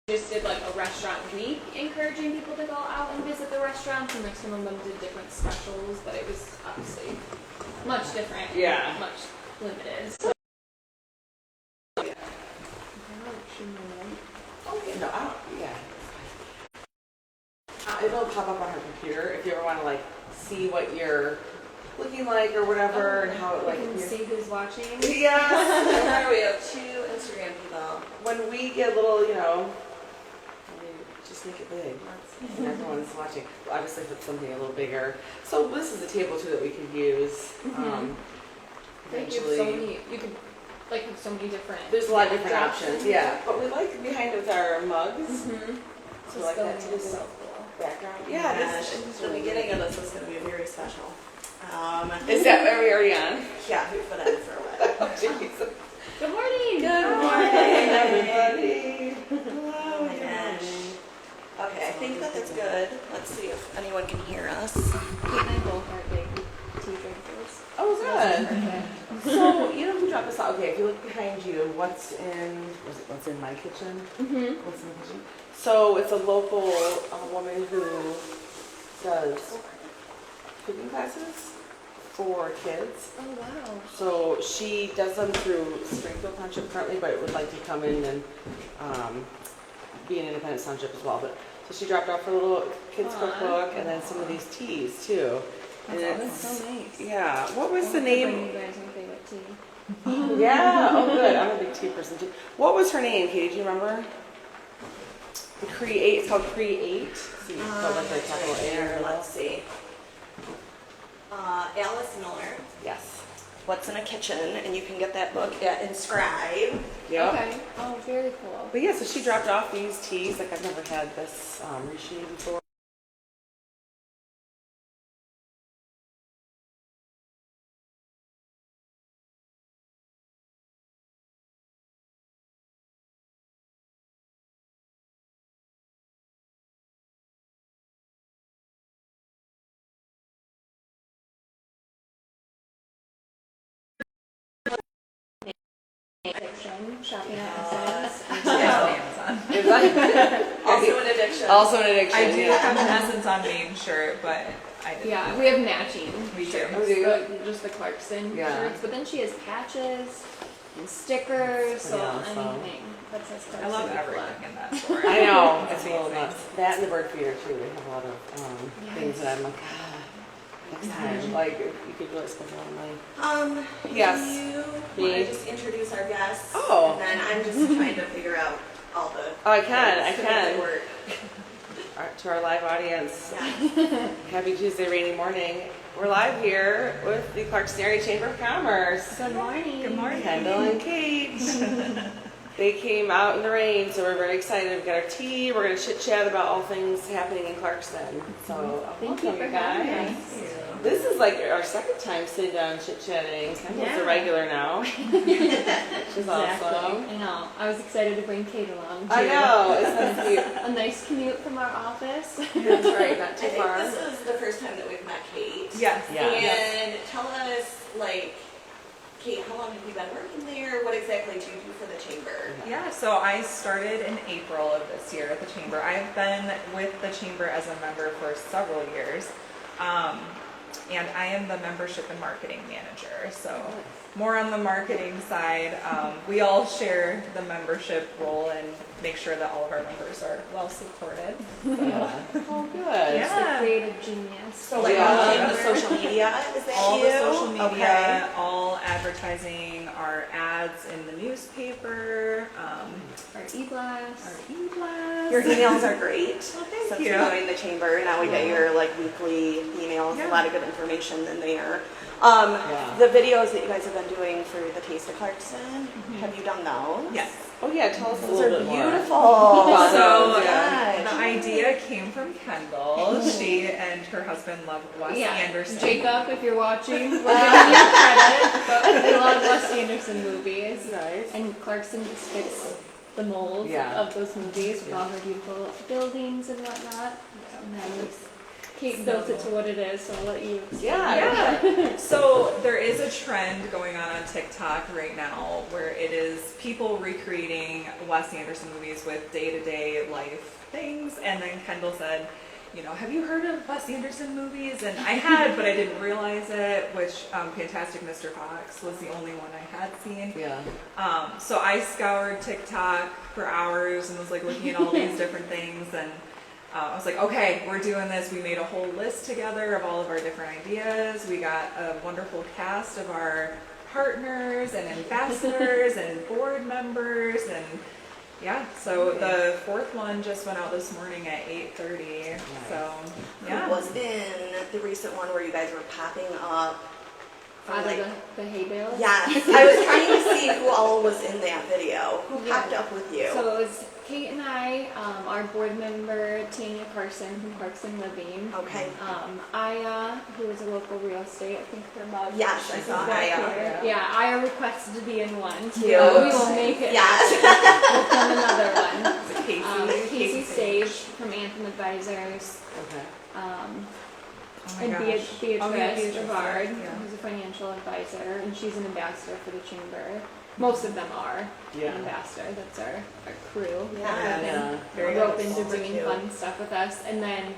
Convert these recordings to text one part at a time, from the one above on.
just did like a restaurant week, encouraging people to go out and visit the restaurants, and like some of them did different specials, but it was obviously much different, much limited. So. No, I don't, it'll pop up on her computer if you ever want to like see what you're looking like or whatever, and how it like. You can see who's watching. Yes. We have 2 Instagram people. When we get a little, just make it big. And everyone's watching. Obviously, if it's something a little bigger. So this is a table too that we could use. Eventually. You could like have so many different. There's a lot of different options. Yeah, but we like behind with our mugs. So like that too. So cool. Background. The beginning of this is going to be very special. Is that where we already on? Yeah, we put that for a while. Oh, jeez. Good morning. Good morning, everybody. Oh my gosh. Okay, I think that it's good. Let's see if anyone can hear us. Kate and I both are big tea drinkers. Oh, good. So, who dropped this out? Okay, if you look behind you, what's in my kitchen? What's in the kitchen? So, it's a local woman who does cooking classes for kids. Oh, wow. So, she does them through Springfield Township currently, but would like to come in and be an independent township as well. But so she dropped off her little kids cookbook and then some of these teas too. That's so nice. Yeah. What was the name? You guys my favorite tea. Yeah. Oh, good. I'm a big tea person too. What was her name, Katie? Do you remember? It's called Create. See, let's see. Alice Miller. Yes. What's in a Kitchen, and you can get that book at Inscribe. Yep. Okay. Oh, very cool. But yeah, so she dropped off these teas. Like I've never had this rishi before. Addiction, shopping at Essence. Also an addiction. Also an addiction. I do have an Essence on Main shirt, but I didn't. Yeah, we have matching. We do. shirts, just the Clarkston Yeah. shirts. But then she has patches and stickers, so awesome. anything that says Clarkston. I love we collect. everything in that store. I know. It's a Amazing. little nuts. That and the bird feeder too. They have a lot of things that I'm like, next time. Like you could really spend a lot of money. Yes. Do you want to just introduce our guests? Oh. And then I'm just trying to figure out all the. Oh, I can. Work. To our live audience, Yeah. happy Tuesday rainy morning. We're live here with the Clarkston Area Chamber of Commerce. Good morning. Good morning. Kendal and Kate. They came out in the rain, so we're very excited. We've got our tea. We're going to chit chat about all things happening in Clarkston. So Thank you for having us. This is like our second time sitting down and chit chatting. Kendal's a regular now. Which is awesome. I know. I was excited to bring Kate along too. I know. Isn't that cute? A nice commute from our office. That's right. Not too I far. think this is the first time that we've met Kate. Yes. Yeah. And tell us, Kate, how long have you been working there? What exactly do you do for the chamber? Yeah, so I started in April of this year at the chamber. I've been with the chamber as a member for several years. And I am the membership and marketing manager. So more on the marketing side. We all share the membership role and make sure that all of our members are well supported. Oh, good. Yeah. The creative genius. So all the social media, is that All you? the social media, Okay. all advertising, our ads in the newspaper, Our e-blast. our e-blast. Your emails are great. Well, thank Since you. you're joining the chamber, now we get your weekly emails, Yeah. a lot of good information in there. Yeah. The videos that you guys have been doing for the Taste of Clarkston, have you done those? Yes. Oh yeah, tell us a Those little are bit more. beautiful. So Yeah. the idea came from Kendal. She and her husband love Wes Anderson. Jacob, if you're watching, we're giving you credit, but we love Wes Anderson movies. Nice. And Clarkston just fits the mold Yeah. of those movies with all her beautiful buildings and whatnot. So nice. Kate built it to what it is, so I'll let you explain. Yeah. So there is a trend going on TikTok right now where it is people recreating Wes Anderson movies with day-to-day life things. And then Kendall said, you know, have you heard of Wes Anderson movies? And I had, but I didn't realize it, which Fantastic Mr. Fox was the only one I had seen. Yeah. So I scoured TikTok for hours and was like looking at all these different things, and I was like, okay, we're doing this. We made a whole list together of all of our different ideas. We got a wonderful cast of our partners and ambassadors and board members, and yeah, so the fourth one just went out this morning at 8:30. Nice. So yeah. Who was in the recent one where you guys were popping up? Out of the hay bales? Yes. I was trying to see who all was in that video. Who popped up with you? So it was Kate and I, our board member Tanya Carson from Clarkston Living. Okay. Aya, who is a local real estate, I think her mom. Yes, I saw Aya. Yeah, Aya requested to be in one too. Cute. We will make it. Yes. We'll come another one. Casey Sage from Anthem Advisors. Okay. And Beatrice Rivard, yeah. who's a financial advisor, and she's an ambassador for the chamber. Most of them are an ambassador. That's our crew. Yeah. They're open to doing fun stuff with us. And then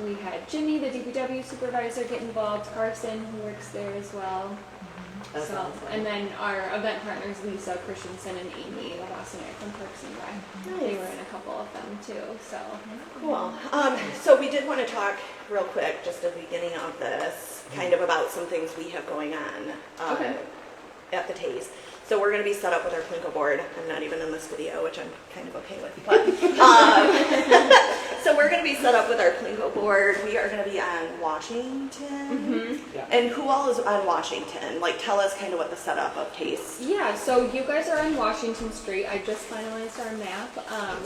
we had Jimmy, the DPW supervisor, get involved. Carson, who works there as well. That's So, awesome. and then our event partners, Lisa Christensen and Amy Labassinier from Parks and Rec. They were in a couple of them too. So Cool. So we did want to talk real quick, just at the beginning of this, kind of about some things we have going on at the Tays. So we're going to be set up with our Plinko board. I'm not even in this video, which I'm kind of okay with. But so we're going to be set up with our Plinko board. We are going to be on Washington. Yeah. And who all is on Washington? Like, tell us kind of what the setup of Tays. yeah, so you guys are on Washington Street. I just finalized our map.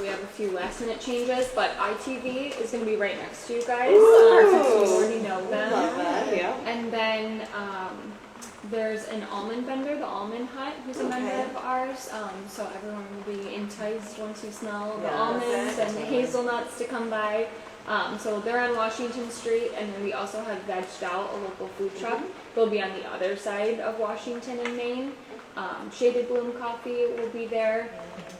We have a few last minute changes, but ITV is going to be right next to you guys. Since you already know them. Love that, yeah. And then there's an almond vendor, the Almond Hut, who's a member of ours. So everyone will be enticed once you smell the almonds and the hazelnuts to come by. So they're on Washington Street, and then we also have Vegged Out, a local food truck. They'll be on the other side of Washington and Maine. Shaded Bloom Coffee will be there.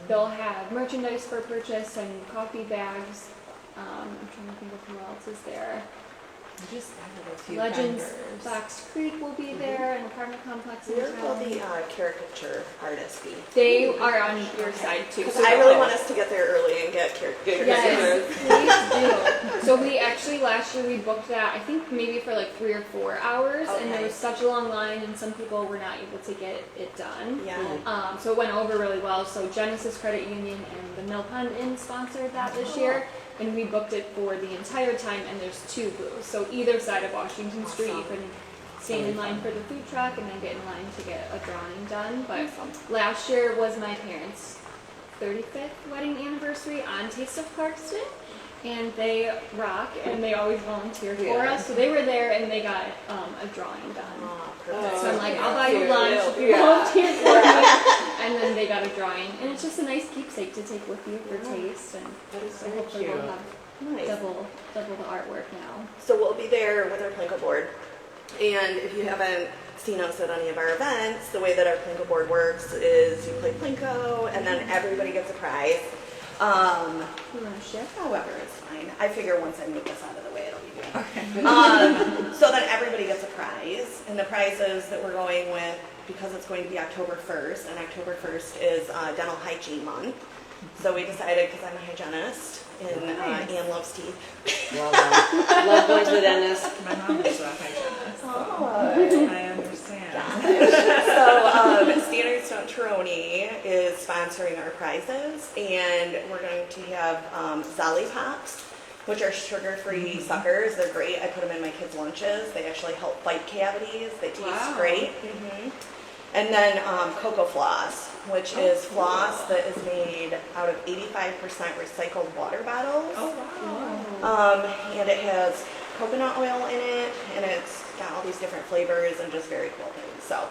They'll have merchandise for purchase and coffee bags. I'm trying to think of who else is there. Just added a few Legends vendors. Fox Creek will be there, an apartment complex in Where will town. the caricature artists be? They are on your side too. So I really want us to get there early and get caricatures. Yes, please do. So we actually last year we booked that, I think maybe for like 3 or 4 hours, and there was such a long line, and some people were not able to get it done. Yeah. So it went over really well. So Genesis Credit Union and the Mill Pond Inn sponsored that this year. And we booked it for the entire time, and there's 2 booths. So either side of Washington Street, you can stand in line for the food truck and then get in line to get a drawing done. But last year was my parents' 35th wedding anniversary on Taste of Clarkston, and they rock, and they always volunteer for us. So they were there, and they got a drawing done. So I'm like, I'll buy you lunch if you volunteer for me. And then they got a drawing, and it's just a nice keepsake to take with you for taste. And so hopefully we'll have double the artwork now. So we'll be there with our Plinko board. And if you haven't seen us at any of our events, the way that our Plinko board works is you play Plinko, and then everybody gets a prize. You want to share? However, it's fine. I figure once I move this out of the way, it'll be good. So then everybody gets a prize, and the prizes that we're going with, because it's going to be October 1st, and October 1st is Dental Hygiene Month. So we decided, because I'm a hygienist, and Ann loves teeth. Love that. Love going to the dentist. My mom is a hygienist, so I understand. So Standard Stunt Tironi is sponsoring our prizes, and we're going to have Zolly Pops, which are sugar-free suckers. They're great. I put them in my kids' lunches. They actually help fight cavities. They taste great. And then Cocoa Floss, which is floss that is made out of 85% recycled water bottles. And it has coconut oil in it, and it's got all these different flavors and just very cool things. So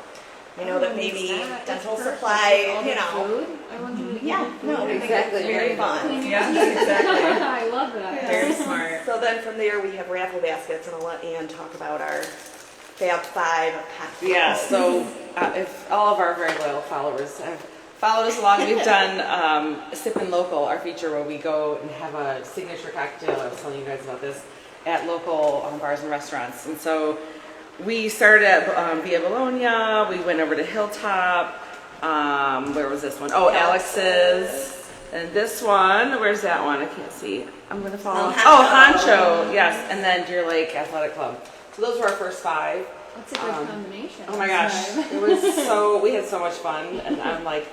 I know that Oh, maybe that's dental perfect. supply, All you the know. food. I want you to Yeah, no, Exactly. very fun. Yeah, exactly. I love that. Very smart. So then from there we have raffle baskets, and I'll let Ann talk about our Fab Five pack. Yeah, so if all of our very loyal followers have followed us along, we've done Sippin' Local, our feature where we go and have a signature cocktail. I was telling you guys about this at local bars and restaurants. And so we started at Via Bologna, we went over to Hilltop. Where was this one? Oh, Alex's. And this one, where's that one? I can't see. I'm going to follow. Hancho, yes. And then Deer Lake Athletic Club. So those were our first 5. That's a good combination. Oh my gosh, it was we had so much fun, and I'm like,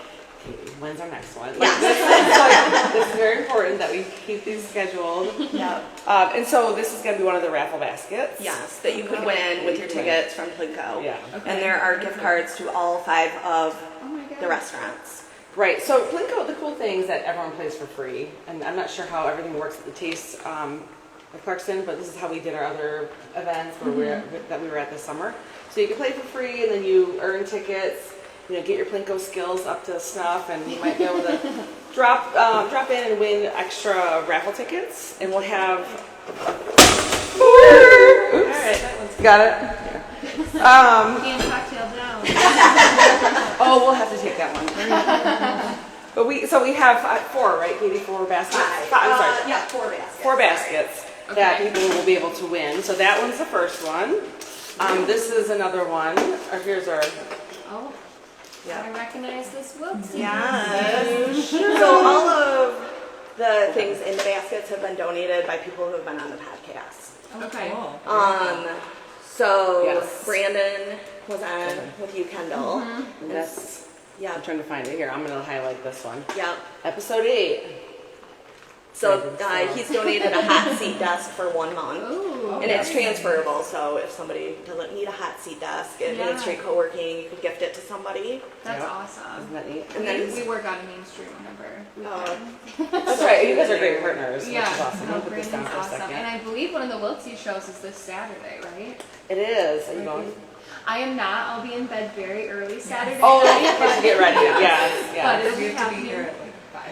okay, when's our next one? Like, this is very important that we keep these scheduled. Yeah. And so this is going to be one of the raffle baskets. Yes, that you could win with your tickets from Plinko. Yeah. And there are gift cards to all 5 of Oh my god. the restaurants. Right, so Plinko, the cool thing is that everyone plays for free, and I'm not sure how everything works at the Taste of Clarkston, but this is how we did our other events where that we were at this summer. So you can play for free, and then you earn tickets, get your Plinko skills up to snuff, and you might be able to drop in and win extra raffle tickets, and we'll have... Oops, All right, that one's got it? Can't cocktail down. Oh, we'll have to take that one. But we have 4, right, Katie? 4 baskets? 5, I'm sorry. Yeah, 4 baskets. 4 baskets that Okay. people will be able to win. So that one's the first one. This is another one. Here's our... Oh, Yeah. I recognize this whoopsie. Yes. So all of the things in the baskets have been donated by people who have been on the podcast. Okay. Cool. So Yes. Brandon was on with you, Kendall. And that's... Yeah. I'm trying to find it here. I'm going to highlight this one. Yeah. Episode 8. So he's donated a hot seat desk for 1 month. Ooh. And it's transferable, so if somebody doesn't need a hot seat desk and Main Street co-working, you could gift it to somebody. That's Yep. awesome. Isn't that neat? And then we work out of Main Street whenever we can. That's right. You guys are great partners, which Yeah, is awesome. no, I'll put this down Brandon's for a awesome. second. And I believe one of the Wiltsey shows is this Saturday, right? It is. Are you going? I am not. I'll be in bed very early Saturday. Oh, night, you have to get ready. Yes. Yeah. But it'll We be have to be happening. here at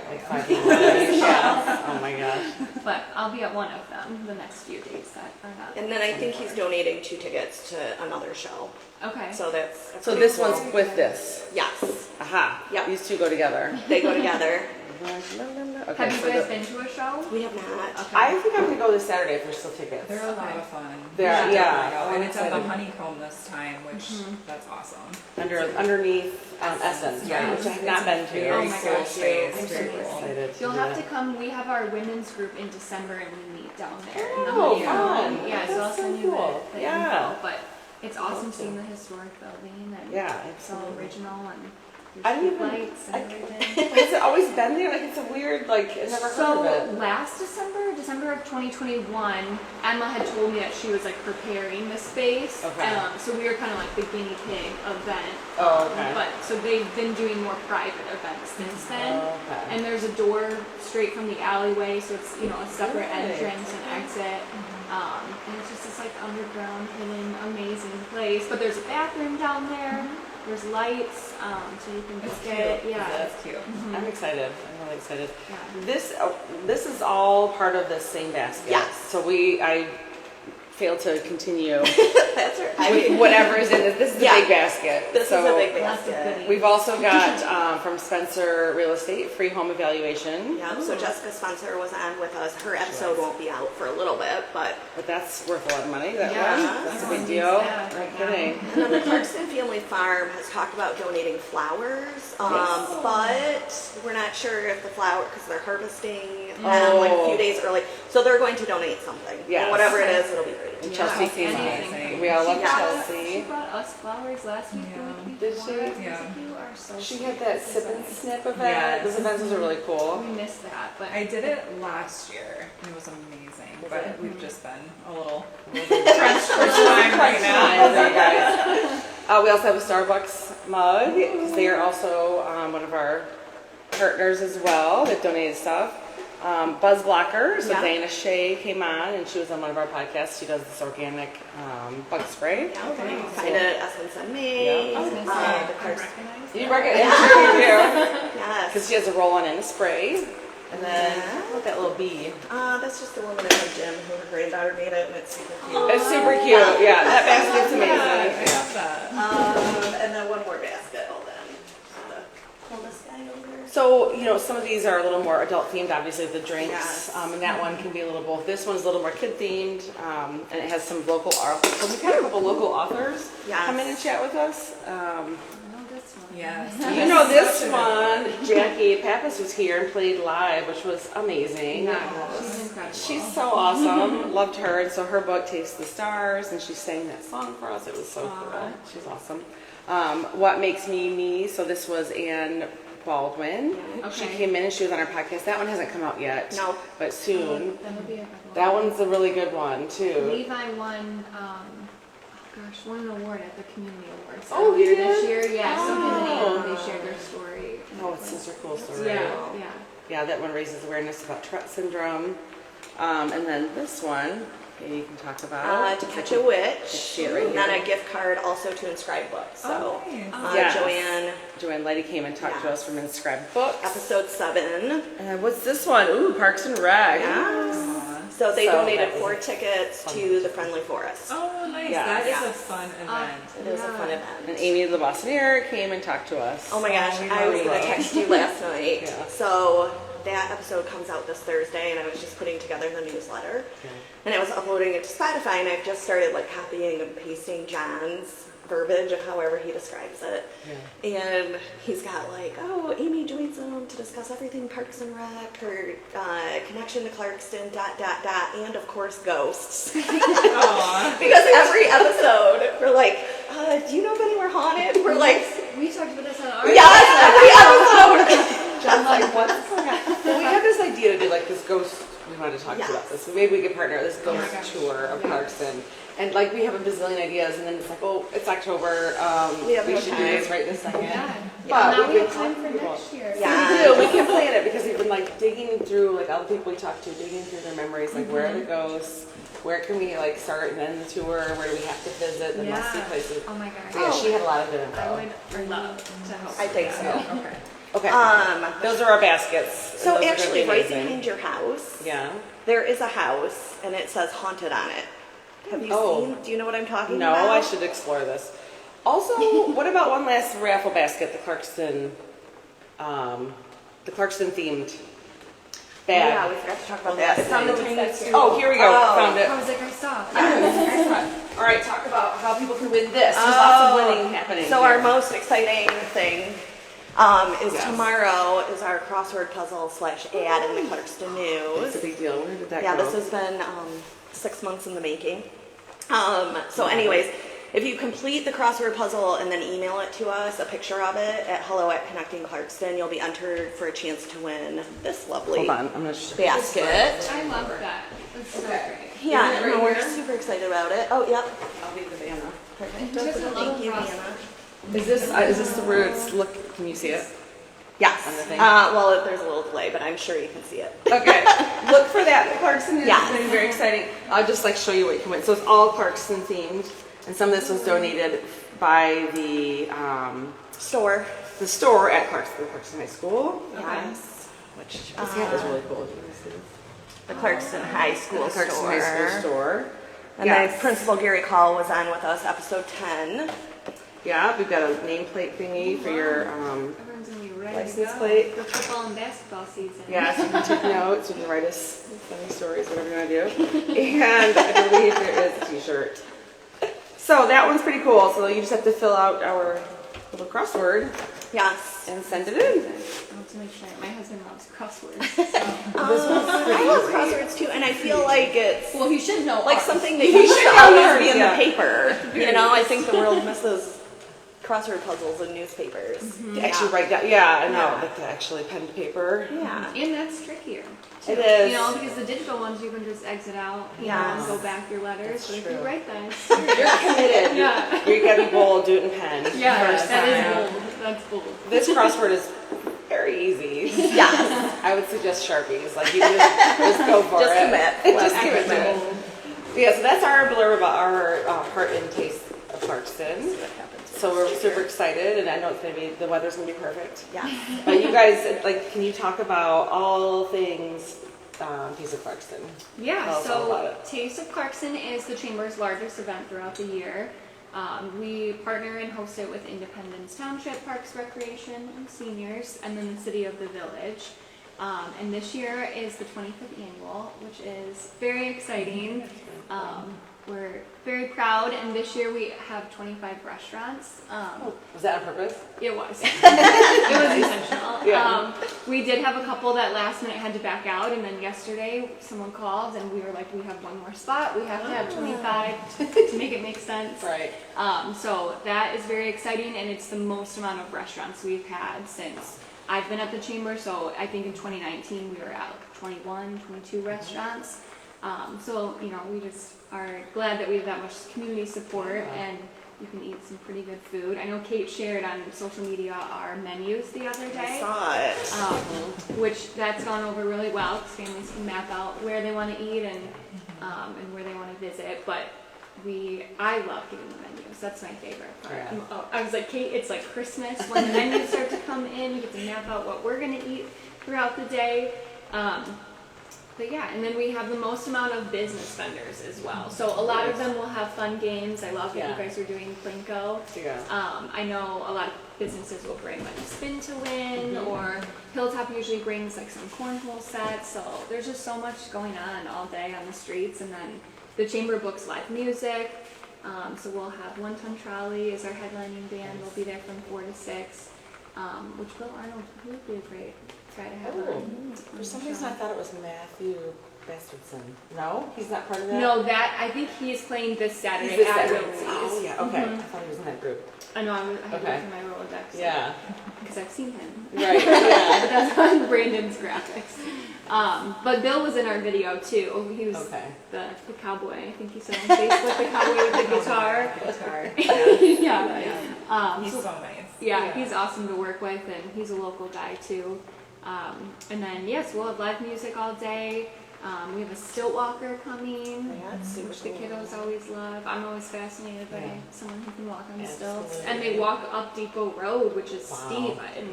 like 5 Like a.m. 5 a.m. Yes. Oh my gosh. But I'll be at one of them the next few days that are not. And then I think he's donating 2 tickets to another show. Okay. So that's So pretty this cool. one's with this. Yes, Aha. Yep. These 2 go together. they go together. Okay, Have you so guys the- been to a show? We have not. Okay. I think I'm gonna go this Saturday if there's still tickets. They're a lot of fun. They're- yeah. And it's at the excited. Honeycomb this time, which that's awesome. Underneath Essence, Yeah. right? Which I have not been to. Very Oh my cool gosh, space. I'm Very so cool. excited. You'll have to come. We have our women's group in December and we meet down there. in the Oh, Honeycomb. fun. Yeah, so I'll That's so send you cool. the Yeah. info. But it's awesome seeing the historic building and Yeah, it's all absolutely. original and I didn't there's even- lights and everything. Has it always been there? Like it's a weird, like I've never heard of it. last December of 2021, Emma had told me that she was like preparing the space. Okay. So we were kind of like the guinea pig event. Oh, okay. But so they've been doing more private events since then. Okay. And there's a door straight from the alleyway, so it's a separate Really? entrance and exit. And it's just this like underground, hidden, amazing place. But there's a bathroom down there. There's lights, so you can just get That's cute. I'm excited. I'm really excited. Yeah. This is all part of the same basket. Yes. So I failed to continue That's right. I with mean, whatever is in this. This is the Yeah. big basket. this so is a big Lots of basket. goodies. We've also got from Spencer Real Estate free home evaluation. Yeah, so Jessica Spencer was on with us. Her episode won't be out for a little bit, but But that's worth a lot of money. That Yeah. one. That's a big Everyone deal. needs that No right now. kidding. and then the Clarkston Family Farm has talked about donating flowers, but we're not sure if the flower, because they're harvesting like a few days early, so they're going to donate something. Yes. And whatever it is, it'll be great. And Yeah, Chelsea seems anything. amazing. We all love Yeah. Chelsea. She brought us flowers last week. Yeah. The week Did before. she? Yeah. You are so She sweet. had that sip and snip event. Yes. Those events are really cool. We missed that, but I did it last year. It was amazing, Was but it? we've just been a little Crunch time right now. We also have a Starbucks mug because they are also one of our partners as well that donated stuff. Buzz Blocker. So Yeah. Dana Shea came on, and she was on one of our podcasts. She does this organic bug spray. Yeah, okay. Find it at SNSunMade. Yeah. I was gonna say, The I Clarkston. recognize You that. recognize her, you do. Yes. Because she has a roll-on and a spray. And then, Yeah. look at that little bee. That's just the woman at my gym who her granddaughter made it, and it's super cute. It's super cute. Yeah, that basket's I amazing. love that. And then one more basket. Hold on. So the coldest guy over. So, some of these are a little more adult themed, obviously the drinks, Yes. and that one can be a little both. This one's a little more kid themed, and it has some local authors. So we've had a couple local authors Yes. come in and chat with us. I know this one. Yes. You know this one, Jackie Pappas was here and played live, which was amazing. Yeah, she's incredible. She's so awesome. Loved her. And so her book, Taste the Stars, and she sang that song for us. It was so cool. She's awesome. What Makes Me Me. So this was Anne Baldwin. She Okay. came in and she was on our podcast. That one hasn't come out yet. No. But soon. That'll be a good one. That one's a really good one, too. Levi won, won an award at the Community Awards Oh, he earlier this did? year. Yeah, so him and Oh. Anne, they shared their story. Oh, it's such a cool story. Yeah, yeah. Yeah, that one raises awareness about Tourette syndrome. And then this one, maybe you can talk about. To Catch a Witch. see it right And then here. a gift card also to Inscribed Books. So, nice. Yes. Joanne, Lighty came and talked to Yeah. us from Inscribed Books. episode 7. And what's this one? Ooh, Parks and Rec. Yes. So they So donated that was 4 tickets fun. to the Friendly Forest. Oh, nice. Yeah. That is Yeah. a fun event. It is a fun Yeah. event. And Amy the Boston came and talked to us. Oh my gosh, we I was love going it. to text you last night. Yeah. So that episode comes out this Thursday, and I was just putting together the newsletter. Okay. And I was uploading it to Spotify, and I've just started copying and pasting John's verbiage of however he describes it. Yeah. And he's got oh, Amy joins them to discuss everything Parks and Rec, her connection to Clarkston, ... and of course ghosts. Aw. Because every episode, we're do you know of anywhere haunted? We're We talked about this on our yes, every episode. John's like, what's going on? Well, we had this idea to do this ghost, we wanted to talk to you about Yes. this. Maybe we could partner this my ghost gosh. tour of Yeah. Clarkston. And we have a bazillion ideas, and then it's oh, it's October. We have no should do time. this right this second. Yeah. But Now we we can have time talk for to people. next year. Yeah. We do. We can plan it because we've been digging through all the people we talked to, digging through their memories. Where are the ghosts? Where can we start and end the tour? Where do we have to visit the must-see Yeah. places? Oh my gosh. So yeah, she had a lot of good I info. would love to help. I think with so. that. Okay. Okay. Those are our baskets. So Those are actually, gonna be right amazing. behind your house, Yeah. there is a house, and it says haunted on it. Have you Oh. seen? Do you know what I'm talking No, about? I should explore this. Also, what about one last raffle basket? The Clarkston themed bag. Yeah, we forgot to talk about that. It's on the tiny street. Oh, here we go. Oh. Found it. I was like, I saw. All right, talk about how people can win this. There's lots of winning happening. So here. our most exciting thing is Yes. tomorrow is our crossword puzzle / ad in the Clarkston It's News. a big deal. Where did that Yeah, go? this has been 6 months in the making. So anyways, if you complete the crossword puzzle and then email it to us, a picture of it at hello@connectingclarkston, you'll be entered for a chance to win this lovely Hold on, I'm gonna. basket. I love that. That's so great. Yeah, Is it right no, we're here? super excited about it. Oh, yep. I'll leave the banner. Perfect. Just a little Thank you, cross- Hannah. Is this the roots? Look, can you see it? Yes. On the thing? Well, there's a little delay, but I'm sure you can see it. Okay, look for that. Clarkston is Yes. going to be very exciting. I'll just show you what you can win. So it's all Clarkston themed, and some of this was donated by the Store. store at Clarkston High School. Yes. Which This hat is really cool. You can see the Clarkston High School the Clarkston store. High School store. And Yes. then Principal Gary Call was on with us, episode 10. Yeah, we've got a nameplate thingy for your Everyone's gonna be ready license to go. plate. The football and basketball season. Yeah, so you can take notes, you can write us funny stories, whatever you want to do. And I believe there is a t-shirt. So that one's pretty cool. So you just have to fill out our little crossword Yes. and send it in. I want to make sure. My husband loves crosswords. I love crosswords too, and I feel like it's Well, he should know. like ours. something that used to know always ours, be in yeah. the paper. You know, I think the world misses crossword puzzles in newspapers. To actually write down, yeah, I know, Yeah. like to actually pen to paper. Yeah. And that's trickier. too. It is. You know, because the digital ones you can just exit out, you know, and Yes. go back your letters. That's But if true. you write that, You're committed. Yeah. You gotta be bold, do it in pen. yeah, First that time. is bold. That's bold. This crossword is very very easy. Yes. I would suggest Sharpies. Like you just go for Just it. commit. Just Let commit. it go. Yeah, so that's our blurb about our heart and taste of Clarkston. So we're super excited, and I know it's gonna be the weather's gonna be perfect. Yeah. But you guys, like, can you talk about all things Taste of Clarkston? Yeah, Tell us all about it. Taste of Clarkston is the Chamber's largest event throughout the year. We partner and host it with Independence Township, Parks, Recreation, and Seniors, and then the City of the Village. And this year is the 25th annual, which is very exciting. We're very proud, and this year we have 25 restaurants. Was that on purpose? It was. It was intentional. Yeah. We did have a couple that last minute had to back out, and then yesterday someone called, and we were like, we have one more spot. We have to have 25 to make it make sense. Right. So that is very exciting, and it's the most amount of restaurants we've had since I've been at the Chamber. So I think in 2019 we were at 21, 22 restaurants. So, you know, we just are glad that we have that much community support, and you can eat some pretty good food. I know Kate shared on social media our menus the other day. I saw it. Which that's gone over really well because families can map out where they want to eat and where they want to visit. But I love getting the menus. That's my favorite part. Yeah. I was like, Kate, it's like Christmas when the menus start to come in. We get to map out what we're going to eat throughout the day. But yeah, and then we have the most amount of business vendors as well. So a lot of them will have fun games. I love that you guys are doing Plinko. Yeah. I know a lot of businesses will bring like a spin to win, or Hilltop usually brings like some cornhole sets. So there's just so much going on all day on the streets. And then the Chamber books live music. So we'll have One Ton Trolley as our headlining band. They'll be there from 4 to 6. Which Bill Arnold, he would be a great guy to have on. For some reason I thought it was Matthew Bastardson. No? He's not part of that? No, I think he's playing this Saturday He's this at Saturday. Willsie's. Oh, yeah, okay. I thought he was in that group. I know, I had to Okay. look through my Rolodex. Yeah. Because I've seen him. Right, yeah. That's on Brandon's graphics. But Bill was in our video too. He was the cowboy. I think he said on Facebook, the cowboy with the guitar. Yeah. He's so nice. Yeah, he's awesome to work with, and he's a local guy too. And then yes, we'll have live music all day. We have a stilt walker coming, which the kiddos always love. I'm always fascinated by someone who can walk on stilts. And they walk up Depot Road, which is steep and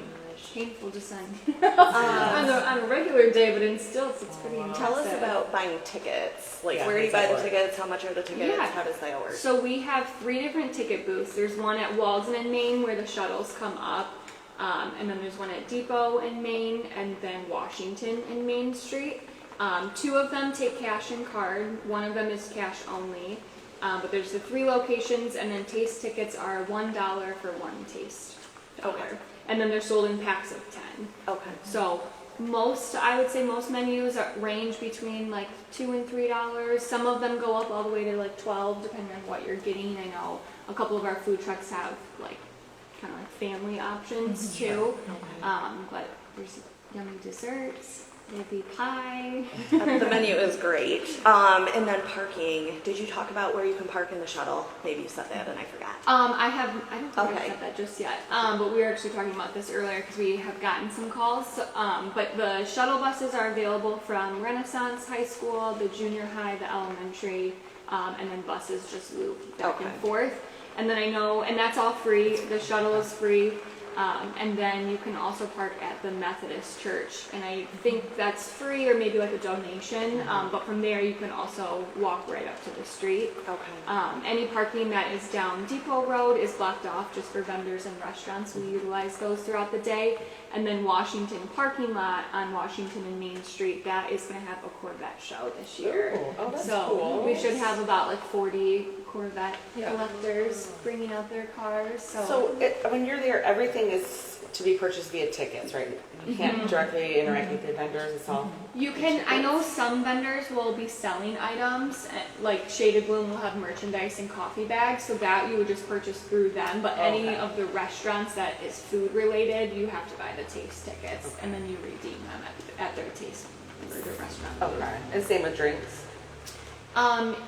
painful descent on a regular day, but in stilts it's pretty impressive. Tell us about buying tickets. Like, where do you buy the tickets? How much are the tickets? Yeah. How does that work? So we have 3 different ticket booths. There's one at Walden in Maine where the shuttles come up. And then there's one at Depot in Maine, and then Washington in Main Street. 2 of them take cash and card. 1 of them is cash only. But there's the 3 locations, and then taste tickets are $1 for 1 taste. Okay. And then they're sold in packs of 10. Okay. So I would say most menus range between like $2 and $3. Some of them go up all the way to like 12, depending on what you're getting. I know a couple of our food trucks have like kind of like family options too. But there's yummy desserts. Maybe pie. The menu is great. And then parking. Did you talk about where you can park in the shuttle? Maybe you said that and I forgot. I don't think I said that just yet. But we were actually talking about this earlier because we have gotten some calls. But the shuttle buses are available from Renaissance High School, the junior high, the elementary, and then buses just loop back and forth. And then I know, and that's all free. The shuttle is free. And then you can also park at the Methodist Church, and I think that's free or maybe like a donation, but from there you can also walk right up to the street. Okay. Any parking that is down Depot Road is blocked off just for vendors and restaurants. We utilize those throughout the day. And then Washington parking lot on Washington and Main Street, that is going to have a Corvette show this year. Oh, that's so cool. we should have about like 40 Corvette collectors bringing out their cars. So when you're there, everything is to be purchased via tickets, right? You can't directly interact with the vendors. It's all. You can. I know some vendors will be selling items, like Shaded Bloom will have merchandise and coffee bags, so that you would just purchase through them. But any of the restaurants that is food related, you have to buy the taste tickets, and then you redeem them at their taste or their restaurant. Okay. And same with drinks.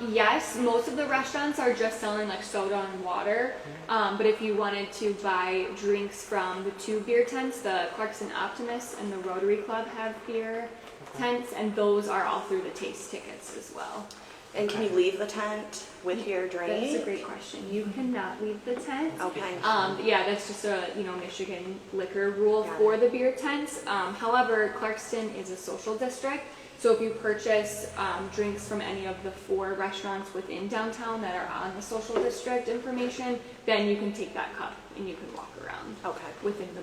Yes, most of the restaurants are just selling like soda and water. But if you wanted to buy drinks from the two beer tents, the Clarkston Optimist and the Rotary Club have beer tents, and those are all through the taste tickets as well. And can you leave the tent with your drink? That's a great question. You cannot leave the tent. Okay. Yeah, that's just a Michigan liquor rule for the beer tents. However, Clarkston is a social district, so if you purchase drinks from any of the 4 restaurants within downtown that are on the social district information, then you can take that cup and you can walk around. Okay. Within the.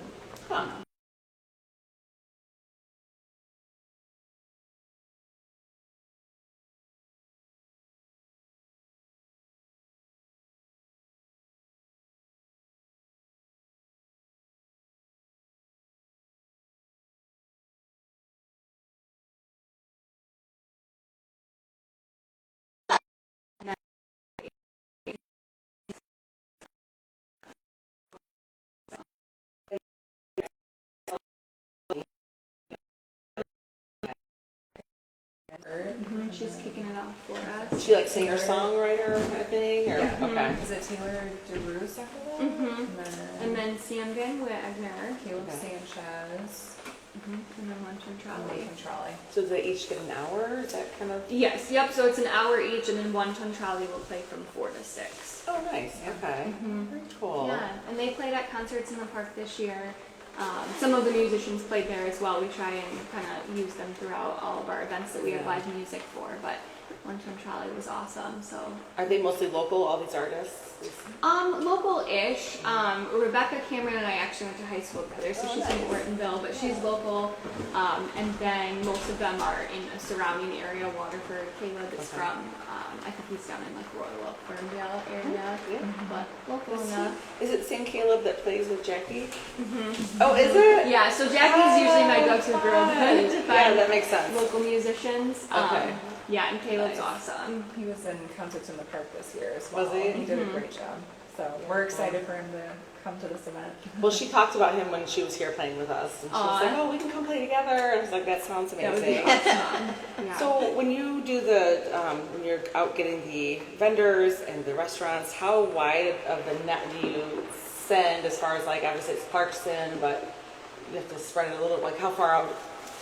She's kicking it off for us. Is she like singer-songwriter kind of thing? Or? Yeah. Okay. Is it Taylor DeRusse after that? And then Sam Van Wagner. Caleb Okay. Sanchez. And then lunch and trolley. Nathan Trolley. So do they each get an hour? Is that kind of? Yes, yep, so it's an hour each, and then one ton trolley will play from 4 to 6. Oh, nice. Okay. Very cool. Yeah, and they played at concerts in the park this year. Some of the musicians played there as well. We try and kind of use them throughout all of our events that we have live music for, but one ton trolley was awesome, so. Are they mostly local, all these artists? Local-ish. Rebecca Cameron and I actually went to high school together, so she's from Ortonville, but she's local. And then most of them are in a surrounding area. Waterford, Caleb is from, I think he's down in like Royal Oak, Ferndale area, but local enough. Is it St. Caleb that plays with Jackie? Oh, is it? Yeah, so Jackie's usually my go-to girl to Yeah, find that makes sense. local musicians. Okay. Yeah, and Caleb's awesome. He was in Concerts in the Park this year as well. Was he? He did a great job. So we're excited for him to come to this event. Well, she talked about him when she was here playing with us. And she was like, oh, we can come play together. And I was like, that sounds That would be amazing. awesome. Yeah. So when you do when you're out getting the vendors and the restaurants, how wide of the net do you send as far as like, obviously it's Clarkston, but you have to spread it a little, like how far out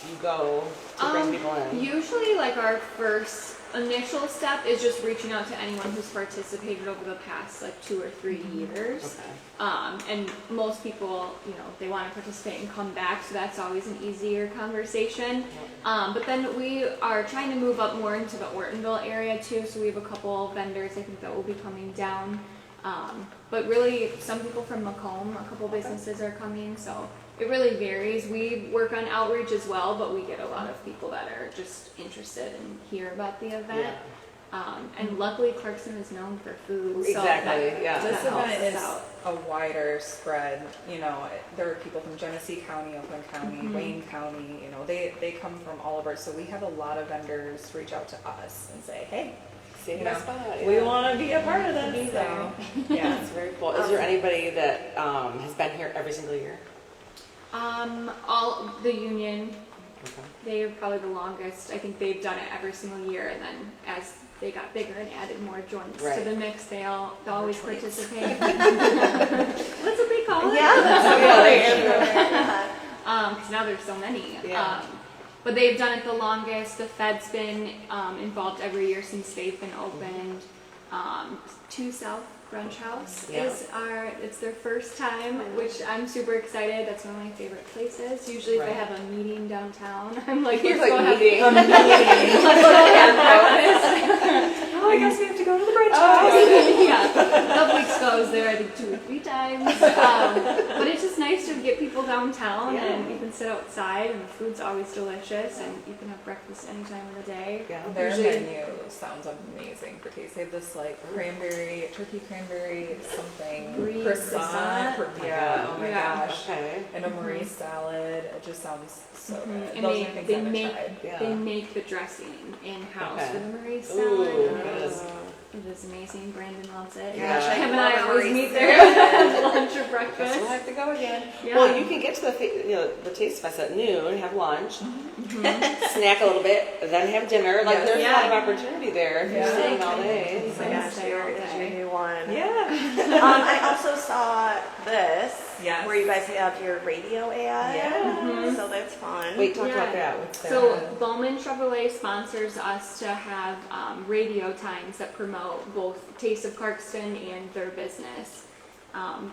do you go to bring people in? Usually, like our first initial step is just reaching out to anyone who's participated over the past like 2 or 3 years. Okay. And most people, they want to participate and come back, so that's always an easier conversation. But then we are trying to move up more into the Ortonville area too, so we have a couple vendors I think that will be coming down. But really, some people from Macomb, a couple businesses are coming, so it really varies. We work on outreach as well, but we get a lot of people that are just interested and hear about the event. And luckily, Clarkston is known for food. So Exactly, yeah. This that helps event us is out. a wider spread. There are people from Genesee County, Oakland County, Wayne County. They come from all over. So we have a lot of vendors reach out to us and say, hey, Save my spot. we want to be a part of this. So, yeah. That's very cool. Is there anybody that has been here every single year? All the union, Okay. they are probably the longest. I think they've done it every single year, and then as they got bigger and added more joints to Right. the mix, they always participate. That's what they call it. Yeah, that's okay. Because now there's so many. Yeah. But they've done it the longest. The Fed's been involved every year since they've been opened. 2 South Brunch House it's their first time, which I'm super excited. That's one of my favorite places. Usually if I have a meeting downtown, I'm like, let's go have meeting. let's go have breakfast. Oh, I guess we have to go to the brunch house. Yeah, Publix goes there I think 2 or 3 times. But it's just nice to get people downtown, and you can sit outside, and the food's always delicious, and you can have breakfast any time of the day. Yeah. Their Usually- menu sounds amazing for taste. They have this like turkey cranberry something Brie croissant. croissant. Yeah. Oh my Yeah. gosh. Okay. And a Maurice salad. It just sounds so good. And Those are things I they haven't make tried. Yeah. they make the dressing in house Okay. for the Maurice Ooh, salad. good. It is amazing. Brandon loves it. Yeah. Him and I love always Maurice. meet there. lunch or Guess breakfast. we'll have to go again. Yeah. Well, you can get to the Taste Fest at noon, have lunch, snack a little bit, then have dinner. Like there's a lot of opportunity there if you're staying all day. Oh my gosh, here is your new one. Yeah. I also saw this, Yes. where you guys have your radio ad. Yeah. So that's fun. Wait, talk Yeah. about that. What's that? So Bowman Chevrolet sponsors us to have radio times that promote both Taste of Clarkston and their business,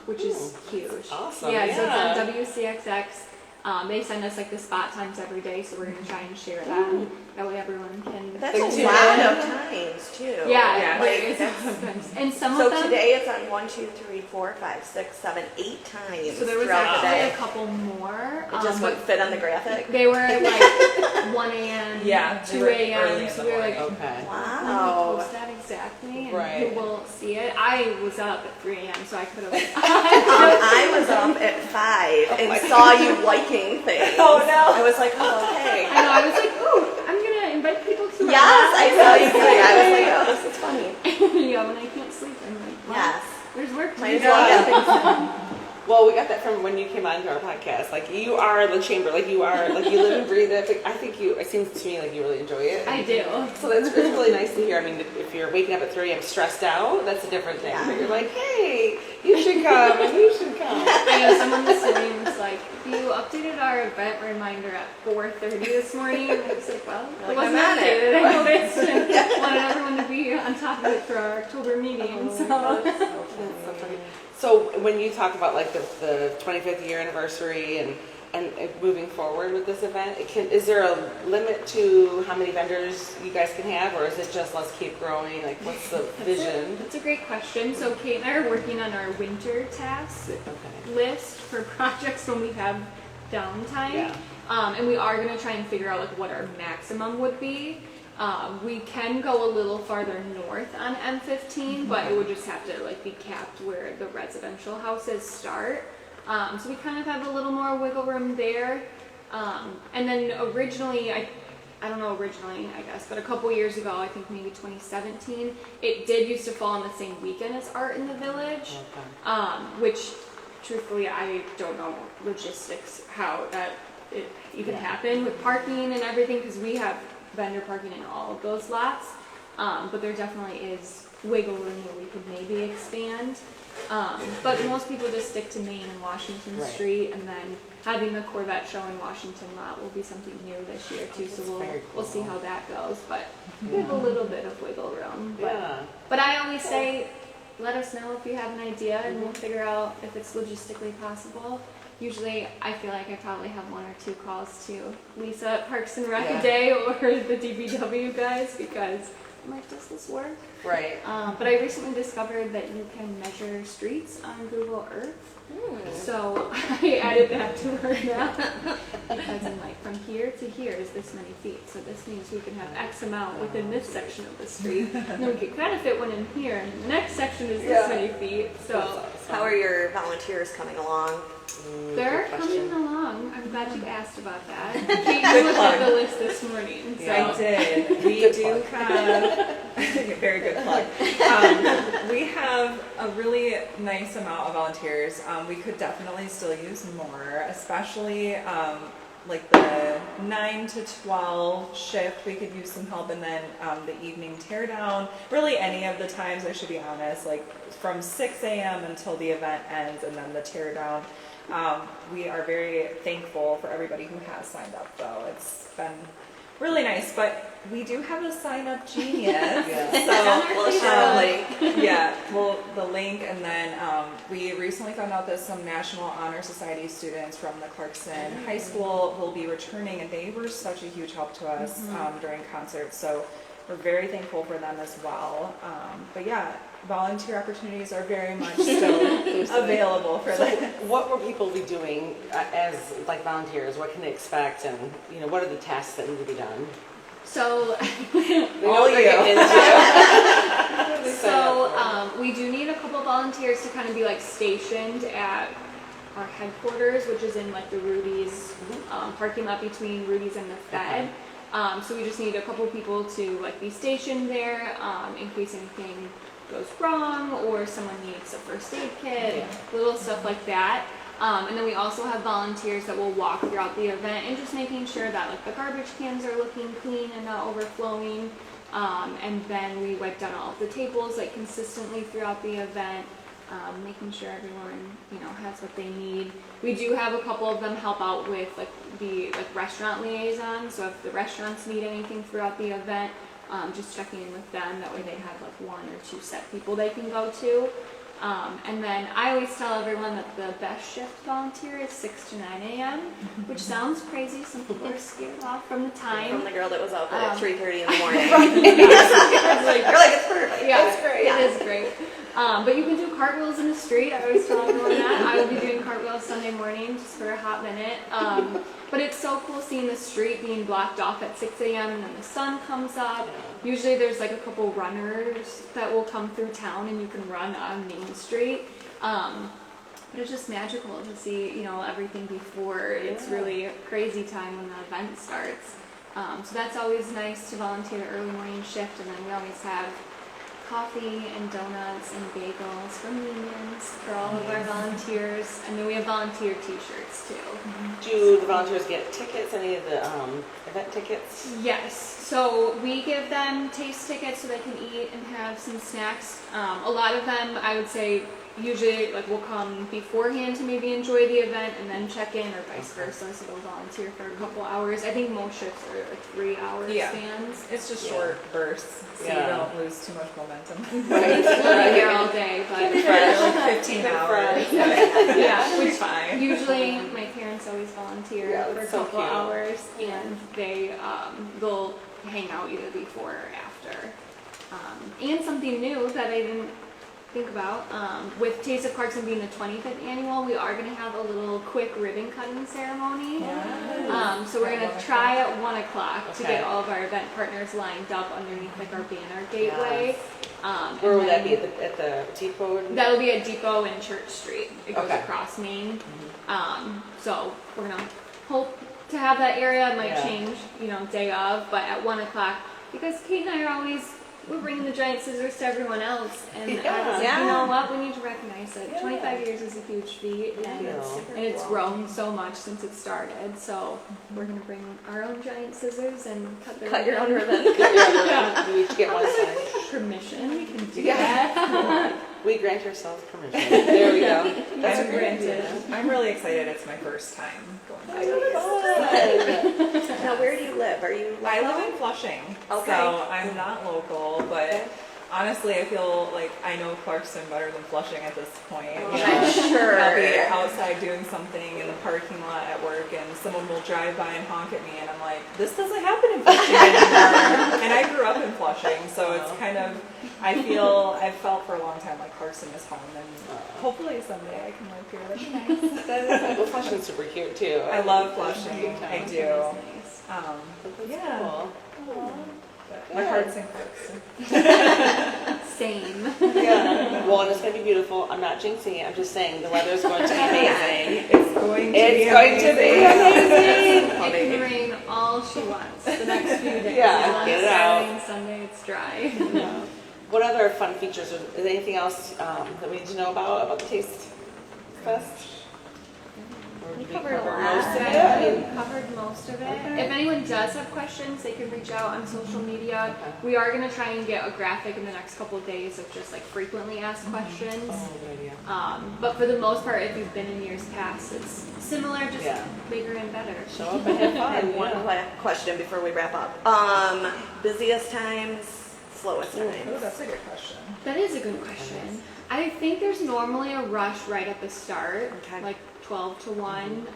which is huge. awesome. Yeah, so Yeah. it's on WCXX. They send us like the spot times every day, so we're gonna try and share that. That way everyone can. That's Like a tune lot in. of times too. Yeah, Like, it is that's- sometimes. And some so of them. today it's on 1, 2, 3, 4, 5, 6, 7, 8 times So there was throughout the actually day. a couple more. It just but wouldn't fit on the graphic. they were like 1 a.m. Yeah, they 2 were early a.m. in So the we were like, morning. Okay. when we Wow. post that exactly, and Right. who will see it? I was up at 3 a.m. so I could have. I was up at 5 and saw you liking things. Oh, no. I was like, oh, okay. I know. I was like, ooh, I'm gonna invite people to. Yes, I saw you doing it. I was like, oh, this is funny. Yeah, when I can't sleep, I'm like, well, Yes. there's work to Might do. as well get things Well, we got that from when you came on to our podcast. Like you are the chamber. Like you are. Like you live and breathe it. But I think you. It seems to me like you really enjoy it. I do. So it's really nice to hear. I mean, if you're waking up at 3 a.m. stressed out, that's a different thing. Yeah. But you're like, hey, you should come and you should come. I know someone this morning was like, you updated our event reminder at 4:30 this morning. And I was like, well, it Like, wasn't I'm on it. updated. I noticed and wanted everyone to be on top of it for our October meeting. So. That's so funny. So when you talk about like the 25th year anniversary and moving forward with this event, is there a limit to how many vendors you guys can have, or is it just let's keep growing? Like what's the vision? That's a great question. So Kate and I are working on our winter tasks Okay. list for projects when we have downtime. Yeah. And we are going to try and figure out like what our maximum would be. We can go a little farther north on M15, but it would just have to like be capped where the residential houses start. So we kind of have a little more wiggle room there. And then originally, I don't know originally, I guess, but a couple years ago, I think maybe 2017, it did used to fall on the same weekend as Art in the Village, which truthfully, I don't know logistics, how that it even happened with parking and everything, because we have vendor parking in all of those lots, but there definitely is wiggle room where we could maybe expand. But most people just stick to Main and Washington Right. Street, and then having the Corvette show in Washington lot will be something new this year too. So very we'll see cool. how that goes. But we have a little bit of wiggle room. But, Yeah. but I always say, let us know if you have an idea, and we'll figure out if it's logistically possible. Usually, I feel like I probably have 1 or 2 calls to Lisa at Parks and Rec Yeah. a day, or the DBW guys, because I'm like, does this work? Right. But I recently discovered that you can measure streets on Google Earth. So I added that to her now. Because I'm like, from here to here is this many feet. So this means we can have X amount within this section of the street. And then we could kind of fit one in here. And the next section is this many feet. So How are your volunteers coming along? they're good coming question. along. I'm glad you asked about that. Kate, you looked at the list this morning. So. I did. We do have very good plug. We have a really nice amount of volunteers. We could definitely still use more, especially like the 9 to 12 shift. We could use some help, and then the evening teardown. Really, any of the times. I should be honest, like from 6 a.m. until the event ends, and then the teardown. We are very thankful for everybody who has signed up, though. It's been really nice, but we do have a sign-up genius. Yeah, well, the link, and then we recently found out that some National Honor Society students from the Clarkston High School will be returning, and they were such a huge help to us during concerts, so we're very thankful for them as well. But yeah, volunteer opportunities are very much still available for So them. what will people be doing as like volunteers? What can they expect, and what are the tasks that need to be done? So, All you. we do need a couple volunteers to kind of be like stationed at our headquarters, which is in like the Rudy's parking lot between Rudy's and the Fed. So we just need a couple people to like be stationed there in case anything goes wrong or someone needs a first aid kit, little stuff like that. And then we also have volunteers that will walk throughout the event and just making sure that like the garbage cans are looking clean and not overflowing. And then we wipe down all of the tables like consistently throughout the event, making sure everyone, you know, has what they need. We do have a couple of them help out with like the restaurant liaison. So if the restaurants need anything throughout the event, just checking in with them. That way they have like 1 or 2 set people they can go to. And then I always tell everyone that the best shift volunteer is 6 to 9 a.m., which sounds crazy. Some people are scared off from the time. From the girl that was out there at 3:30 in the morning. You're You're like, it's perfect. Yeah, It's great. It is great. But you can do cartwheels in the street. I always tell everyone that. I will be doing cartwheels Sunday morning just for a hot minute. But it's so cool seeing the street being blocked off at 6 a.m. and then the sun comes up. Usually there's like a couple runners that will come through town and you can run on Main Street. But it's just magical to see, you know, everything before. It's really a crazy time when the event starts. So that's always nice to volunteer the early morning shift, and then we always have coffee and donuts and bagels from Unions for all of our volunteers, and then we have volunteer t-shirts too. Do the volunteers get tickets, any of the event tickets? Yes, so we give them taste tickets so they can eat and have some snacks. A lot of them, I would say, usually like will come beforehand to maybe enjoy the event and then check in, or vice versa, so they'll volunteer for a couple hours. I think most shifts are like 3-hour spans. It's just short bursts, so you don't lose too much momentum. Right. We'll be here all day, but like 15 hours. yeah, Which is fine. usually my parents always volunteer for a that's so couple cute. hours, and they'll hang out either before or after. And something new that I didn't think about, with Taste of Clarkston being the 25th annual, we are going to have a little quick ribbon cutting ceremony. So we're going to try at 1 o'clock to get all of our event partners lined up underneath like our banner gateway. Where will that be? At the depot? That'll be at Depot and Church Street. It goes across Main. So we're going to hope to have that area. It might change, you know, day of, but at 1 o'clock, because Kate and I are always, we're bringing the giant scissors to everyone else, and I was like, you know what, we need to recognize it. 25 years is a huge feat, and it's grown so much since it started, so we're going to bring our own giant scissors and cut your own ribbon. We each get one size. Permission, we can do that. We grant ourselves permission. There we go. That's granted. I'm really excited. It's my first time going back. Now, where do you live? Are you? I live in Flushing, Okay. so I'm not local, but honestly, I feel like I know Clarkston better than Flushing at this point. You know, I'm sure. I'll be outside doing something in the parking lot at work, and someone will drive by and honk at me, and I'm like, this doesn't happen in Flushing anymore. And I grew up in Flushing, so it's kind of, I've felt for a long time like Clarkston is home, and hopefully someday I can live here. That'd be nice. Well, Flushing's super cute too. I love Flushing. I do. Yeah. Cool. My heart's in Clarkston. Same. Yeah. Well, and it's going to be beautiful. I'm not jinxing it. I'm just saying the weather's going to be amazing. It's going to It's be going to be amazing. It can rain all she wants the next few days. Yeah, get it out. Saturday and Sunday it's dry. Yeah. What other fun features? Is there anything else that we need to know about the Taste Fest? Or did we covered a cover lot. most of Yeah, it? we covered most of it. If anyone does have questions, they can reach out on social media. We are going to try and get a graphic in the next couple of days of just like frequently asked questions. Oh, good idea. But for the most part, if you've been in years past, it's similar, just bigger and better. Show up and have fun. And one question before we wrap up. Busiest times, slowest times. Oh, that's a good question. That is a good question. I think there's normally a rush right at the start, like 12 to 1,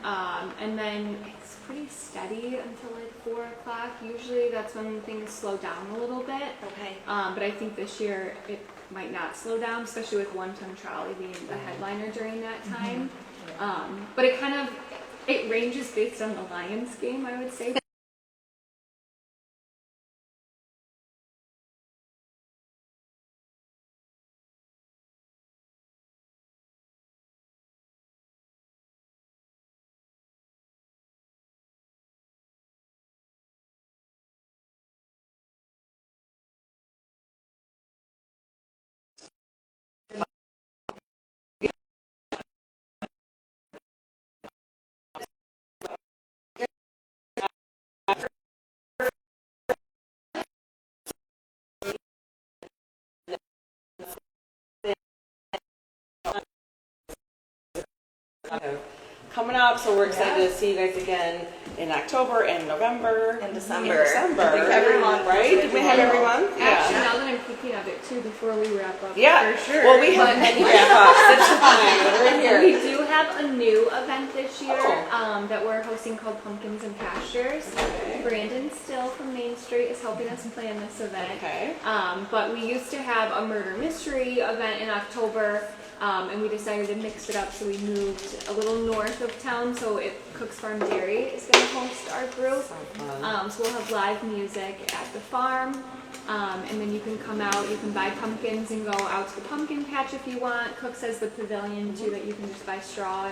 and then it's pretty steady until like 4 o'clock. Usually that's when things slow down a little bit. Okay. But I think this year it might not slow down, especially with One Ton Trolley being the headliner during that time. But it ranges based on the Lions game, I would say. up, so we're excited to see you guys again in October and November. In December. I think every month, right? Did we have every month? Actually, Yeah. now that I'm thinking of it too, before we wrap up, Yeah. for sure. Well, we have many wrap-ups. It's fine. We're here. We do have a new event this year Oh. that we're hosting called Pumpkins and Pastures. Okay. Brandon Still from Main Street is helping us plan this event. Okay. But we used to have a murder mystery event in October, and we decided to mix it up, so we moved a little north of town. So Cook's Farm Dairy is going to host our group. So fun. So we'll have live music at the farm, and then you can come out. You can buy pumpkins and go out to the pumpkin patch if you want. Cook's has the pavilion too that you can just buy straw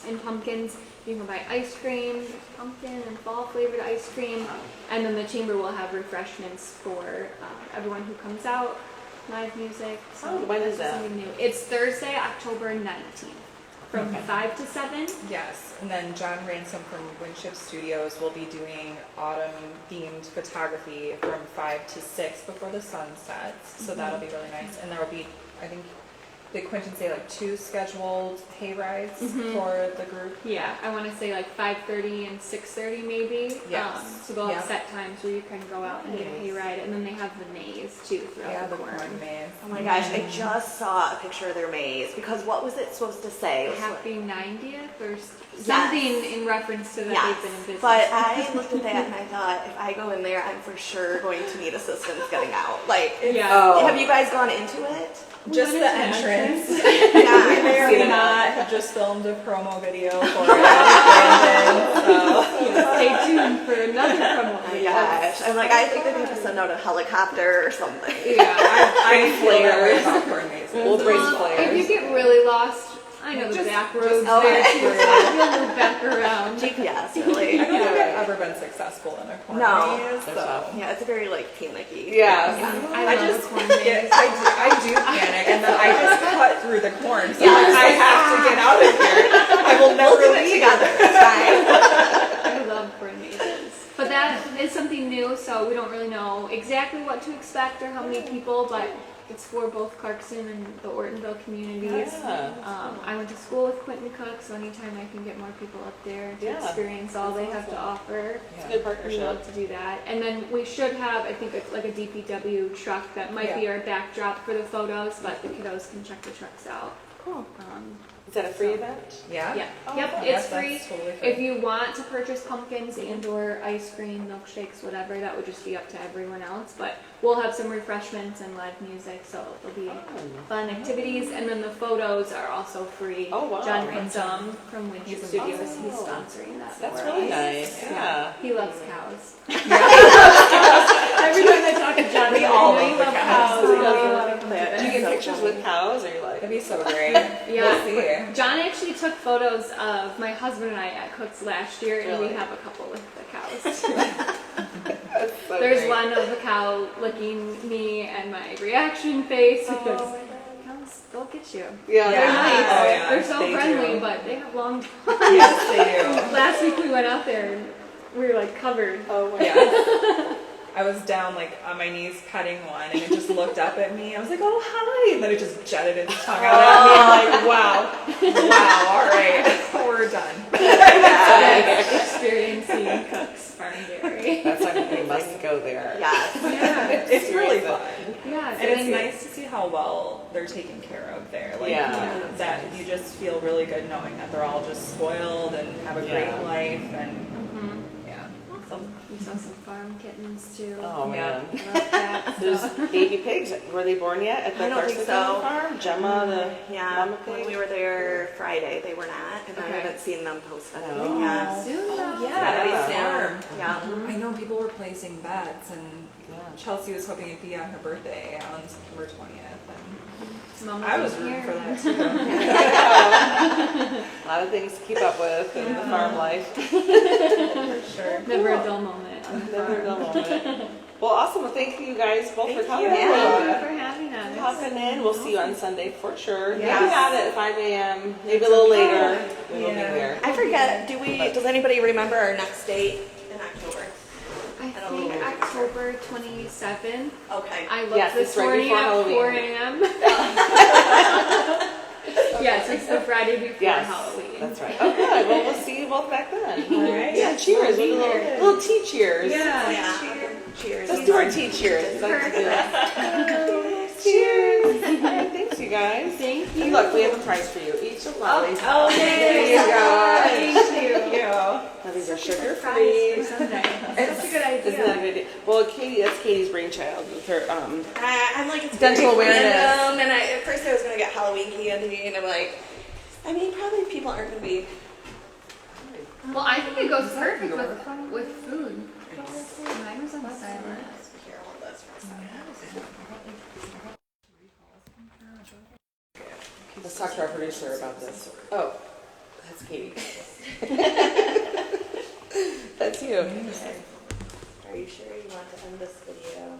and pumpkins. You can buy ice cream, pumpkin and fall flavored ice cream, and then the chamber will have refreshments for everyone who comes out. Live music. So Oh, when is that's that? something new. It's Thursday, October 19th, from Okay. 5 to 7. Yes, and then John Ransom from Winship Studios will be doing autumn-themed photography from 5 to 6 before the sun sets. So that'll be really nice. And there will be, I think, did Quentin say like 2 scheduled hay rides for the group? Yeah, I want to say like 5:30 and 6:30 maybe. Yes. So they'll have Yep. set times where you can go out and get a hay ride, and then they have the maze too throughout Yeah, the the corn. corn maze. Oh my gosh, I just saw a picture of their maze because what was it supposed to say? It was Happy 90th or something in reference to that Yes, they've been in business. but I looked at that and I thought, if I go in there, I'm for sure going to need assistance getting out. Like, yeah. Oh. have you guys gone into it? Just went the into the entrance. Yeah, We may or seen may it. not have just filmed a promo video for it. Brandon, so. Stay tuned for another promo. Oh my gosh. I'm like, I think they need to send out a helicopter or something. Yeah. I feel that way Flares. about corn mazes. We'll bring If flares. you get really lost, I know the Just- back roads oh, there okay. too, so you'll move back around. GPS, really. I don't think I've ever been successful in a corn No. maze, so. Yeah, it's very like panicky. Yes. I love just a corn get, maze. I do panic, and then I just cut through the corn. So Yes. I have to get out of here. I will never We'll do it leave. together. It's fine. I love corn mazes. But that is something new, so we don't really know exactly what to expect or how many people, but it's for both Clarkston and the Ortonville communities. Yeah. I went to school with Quentin Cook, so anytime I can get more people up there to Yeah. experience all they have to offer, It's a good we partnership. love to do that. And then we should have, I think, like a DPW truck that might be our backdrop for the photos, but the kiddos can check the trucks out. Cool. Is that a free event? Yeah? Yeah. Oh, Yep, yes, it's free. that's totally free. If you want to purchase pumpkins and or ice cream, milkshakes, whatever, that would just be up to everyone else. But we'll have some refreshments and live music, so there'll be fun activities. And then the photos are also free. Oh, wow. John Ransom from Winship He's Studios, awesome. he's sponsoring that. That's for really us. nice. Yeah. He loves cows. Every time I talk to John, We I all know love you the love cows. cows. We I know love you it. want to come to Yeah. this. Do you get So pictures funny. with cows, or you're like? That'd be so great. Yeah. We'll see. John actually took photos of my husband and I at Cook's last year, and we Really? have a couple with the cows. That's so There's great. one of the cow licking me and my reaction face because cows, they'll get you. Yeah. They're nice. Oh, yeah. They're so They friendly, do. but they have long. Yes, they do. Last week we went out there and we were like covered. Oh my Yeah. I was down like on my knees petting one, and it just looked up at me. I was like, "Oh hi!" And then it just jetted its tongue out at me. I'm like, "Wow, all right, we're done." Experiencing Cook's Farm Dairy. That's like we must go there. Yes. Yeah. It's really fun, Yeah. and it's nice to see how well they're taken care of there. Like Yeah. that, you just feel really good knowing that they're all just spoiled and have a great Yeah. life, and Mhm. yeah. We saw some farm kittens too. Oh man. Love that. There's So. baby pigs. Were they born yet at the I don't think Clarkston so. farm? Gemma, the Yeah, mama when pig? we were there Friday, they were not, and I Okay. haven't seen them post Oh. anything yet. Soon though. Yeah, Yeah. farm. Yeah. I know people were placing bets, and Yeah. Chelsea was hoping it'd be on her birthday on September 20th, and Mama I was wasn't rooting here. for that too. A lot of things to keep up with in the farm life. For sure. Never a dull moment on the Never a farm. dull moment. Well, awesome. Well, thank you guys both for Thank coming. you. Thank you for having us. Hopping in. We'll see you on Sunday for sure. Yes. Maybe not at 5 a.m. Maybe a little later. We will be Yeah. there. I forget. Does anybody remember our next date in October? I think October 27th. Okay. I looked Yes, this it's right morning before at Halloween. 4 a.m. Yes, it's the Friday before Yes, Halloween. that's right. Oh, good. Well, we'll see you both back then. All right. Yeah, cheers. We'll be Little, here. little tea cheers. Yeah. Cheers. Let's do our tea cheers. Cheers. Thanks, you guys. Thank you. And look, we have a prize for you. Each of Molly's. Oh, there you go. Thank you. Now, these are sugar Prize free. for Sunday. That's a good idea. Isn't that a good idea? Well, Katie, that's Katie's brainchild with her I'm like, it's Dental very awareness. random, and at first I was going to get Halloween candy, and I'm like, I mean, probably people aren't going to be. Well, I think it goes perfect with food. Mine was on silent. Here, hold this for a second. Let's talk to our producer about this. Oh, that's Katie. That's you. Are you sure you want to end this video?